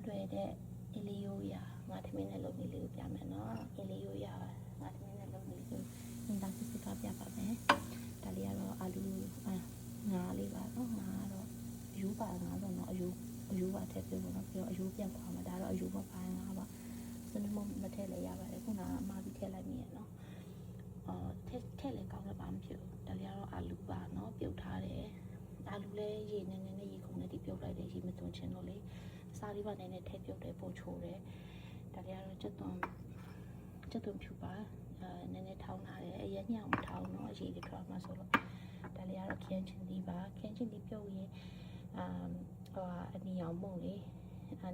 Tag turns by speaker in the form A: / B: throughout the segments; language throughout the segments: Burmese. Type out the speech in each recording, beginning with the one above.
A: တွေ့တဲ့အလီယိုရငါသမင်းနဲ့လုပ်နေလေးကိုပြမယ်နော်အလီယိုရငါသမင်းနဲ့လုပ်နေလေးကိုအင်တာစစ်စစ်ကပြပါမယ်ဒါလေးကတော့အာလူငါလေးပါနော်ငါကတော့အယူပါငါဆိုတော့အယူပါထည့်ပြဖို့နော်ပြီးတော့အယူပြန်ခွာမှာဒါတော့အယူမပိုင်းငါပါစနမမထည့်လဲရပါတယ်ခုနကအမှားပြီးထည့်လိုက်မိရနော်ထည့်လဲကောင်းလည်းပါမဖြစ်ဘူးဒါလေးကတော့အာလူပါနော်ပြုတ်ထားတယ်အာလူလဲရေနည်းနည်းနဲ့ရေခုံနဲ့ဒီပြုတ်လိုက်တယ်ရေမသွင်းချင်တော့လေစားလေးပါနည်းနည်းထည့်ပြုတ်တယ်ပို့ချိုးတယ်ဒါလေးကတော့ကျွတ်သွန်ဖြူပါနည်းနည်းထောင်းထားတယ်အရင်ညောင်မထောင်းတော့အရေးကြီးတော့မှဆိုတော့ဒါလေးကတော့ခင်းချင်းသီးပါခင်းချင်းသီးပြုတ်ရင်အနီအောင်မုံလေး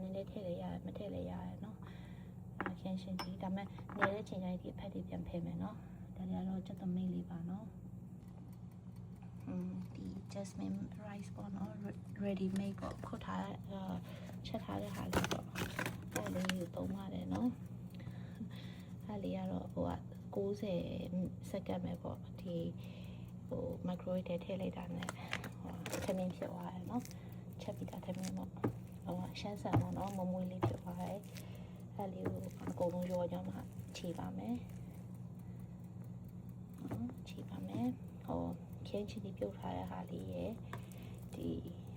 A: နည်းနည်းထည့်လဲရတယ်မထည့်လဲရတယ်နော်ခင်းချင်းသီးဒါမှနေတဲ့ချိန်တိုင်းဒီအဖက်တွေပြန်ဖယ်မယ်နော်ဒါလေးကတော့ကျွတ်သွန်မိတ်လေးပါနော်ဒီ jasmine rice ပေါ့နော် ready made ပေါ့ခုတ်ထားချက်ထားတဲ့ဟာလေးပေါ့အဲ့လေးကိုသုံးပါတယ်နော်အဲ့လေးကတော့60စက္ကန့်ပဲပေါ့ဒီmicrowave ထဲထည့်လိုက်တာနဲ့ထမင်းဖြစ်သွားတယ်နော်ချက်ပြီးသားထမင်းပေါ့ရှမ်းဆန်ပေါ့နော်မမွေးလေးဖြစ်သွားတယ်အဲ့လေးကိုအကုန်လုံးရောကြမှာခြေပါမယ်ခြေပါမယ်ခင်းချီဒီပြုတ်ထားတဲ့ဟာလေးရယ်ဒီ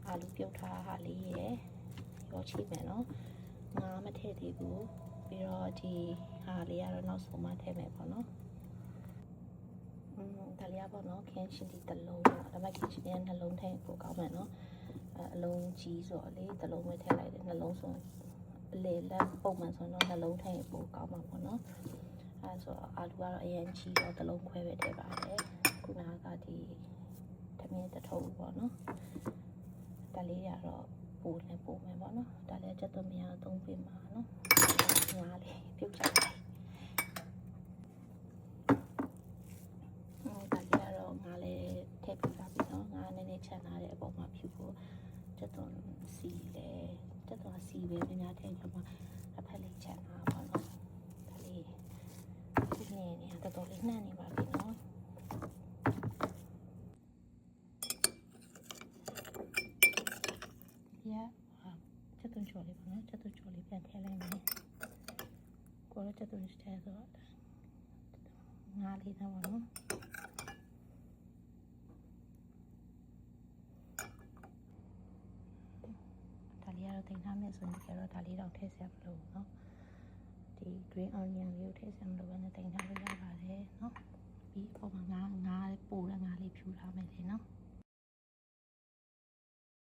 A: အာလူပြုတ်ထားတဲ့ဟာလေးရယ်ရောချိမယ်နော်ငါမထည့်သေးဘူးပြီးတော့ဒီဟာလေးကတော့နောက်ဆုံးမှထည့်မယ်ပေါ့နော်ဒါလေးပေါ့နော်ခင်းချီဒီတစ်လုံးပေါ့ဒါပေမဲ့ခင်းချီဒီကနှလုံးထည့်ပိုကောင်းမယ်နော်အလုံးကြီးဆိုတော့လေတစ်လုံးပဲထည့်လိုက်တယ်နှလုံးဆိုအလေလက်ပုံမှန်ဆိုတော့နှလုံးထည့်ပိုကောင်းမှာပေါ့နော်အဲဆိုတော့အာလူကတော့အရင်ကြီးတော့တစ်လုံးခွဲပဲထည့်ပါတယ်ခုနကဒီထမင်းတစ်ထုပ်ပေါ့နော်ဒါလေးကတော့ပို့မယ်ပေါ့နော်ဒါလေးချက်သွင်းမရသုံးပေးမှာနော်ငါလေးပြုတ်ချလိုက်ဒါလေးကတော့ငါလေးထည့်ပေးပါပြီနော်ငါနည်းနည်းချန်ထားတဲ့အပေါ်မှာဖြူဖို့ချက်သွင်းစီလေချက်သွင်းစီပဲများထည့်ကြမှာအဖက်လေးချန်ထားပါနော်ဒါလေးဒီနေ့တော်တော်လေးနှံ့နေပါပြီနော်ချက်သွင်းချိုလေးပေါ့နော်ချက်သွင်းချိုလေးပြန်ထည့်လိုက်မယ်ကိုယ်ချက်သွင်းထဲဆိုတော့ငါးလေးတော့ပေါ့နော်ဒါလေးကတော့တင်ထားမယ်ဆိုရင်ကျတော့ဒါလေးတော့ထည့်စရာမလိုဘူးနော်ဒီ green onion လေးကိုထည့်စရာမလိုဘဲနဲ့တင်ထားလို့ရပါတယ်နော်ပြီးအပေါ်မှာငါးပိုးတဲ့ငါးလေးဖြူထားမယ်လေနော်